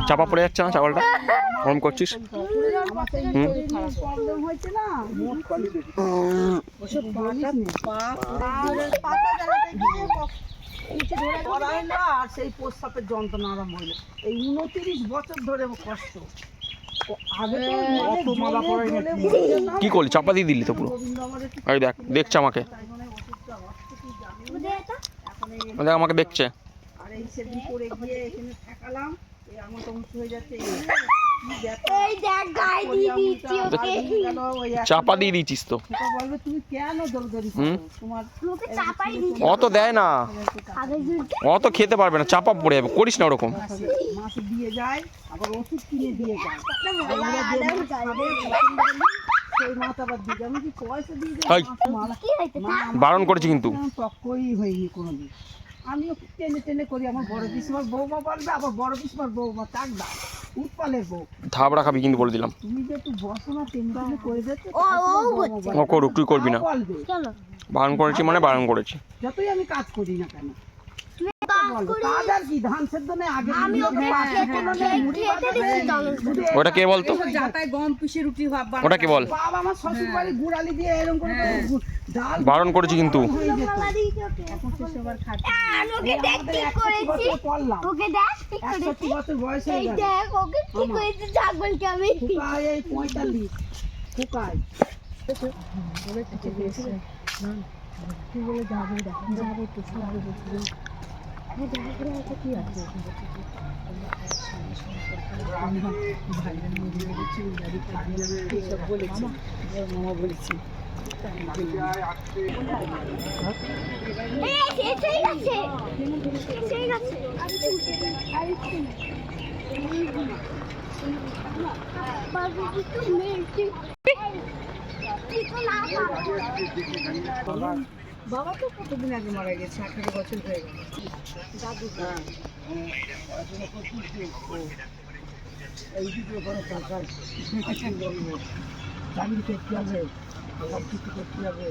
চাপা পড়ে যাচ্ছে না ছাগলটা, ওরম করছিস। আর সেই প্রস্রাবের যন্ত্রণা আরম্ভ হইলো। এই 29 বছর ধরে কষ্ট। কি করলি, চাপা দিয়ে দিলি তো পুরো। এই দেখ, দেখছে আমাকে, দেখ আমাকে দেখছে। আর এই সেদিন পরে গিয়ে এখানে ঠেকালাম, এই আমার তো উঁচু হয়ে যাচ্ছে। চাপা দিয়ে দিয়েছিস তো। বলবে তুমি কেন দৌড়দৌড়ি তোমার অত দেয় না, অত খেতে পারবে না, চাপা পড়ে যাবে, করিস না ওরকম। মাছ দিয়ে যায়, আবার ওষুধ কিনে দিয়ে যায়। সেই মাছ আবার দিয়ে যায়, আমি কি পয়সা দিয়ে যায়। বারণ করেছি কিন্তু। তক্কই হয়নি কোনোদিন। আমিও টেনে টেনে করি, আমার বড় পিসমার বৌমা বলবে, আবার বড় পিসমার বৌমা চাকদা উৎপালের বউ। ধাবড়া খাবি কিন্তু বলে দিলাম। তুমি যে একটু বসো না, টেনে টেনে করে যাচ্ছে। ও করুক, তুই করবি না। বারণ করেছি মানে বারণ করেছি। যতই আমি কাজ করি না কেন, কাজ আর কি, ধান সেদ্ধ নেই আগে। ওটা কে বলতো, ওটা কে বল। বাবা আমার শ্বশুর বাড়ি গুড়ালি দিয়ে এরকম করে ডাল বারণ করেছি কিন্তু। বছর বয়স হয়ে গেল, 45 ফুকায় কি আছে। মামা বলেছি বাবা তো কতদিন আগে মারা গেছে, 18 বছর হয়ে গেল। দাদু এই দিকে বড় সরকার চাকরি করতে হবে, সব কিছু করতে হবে।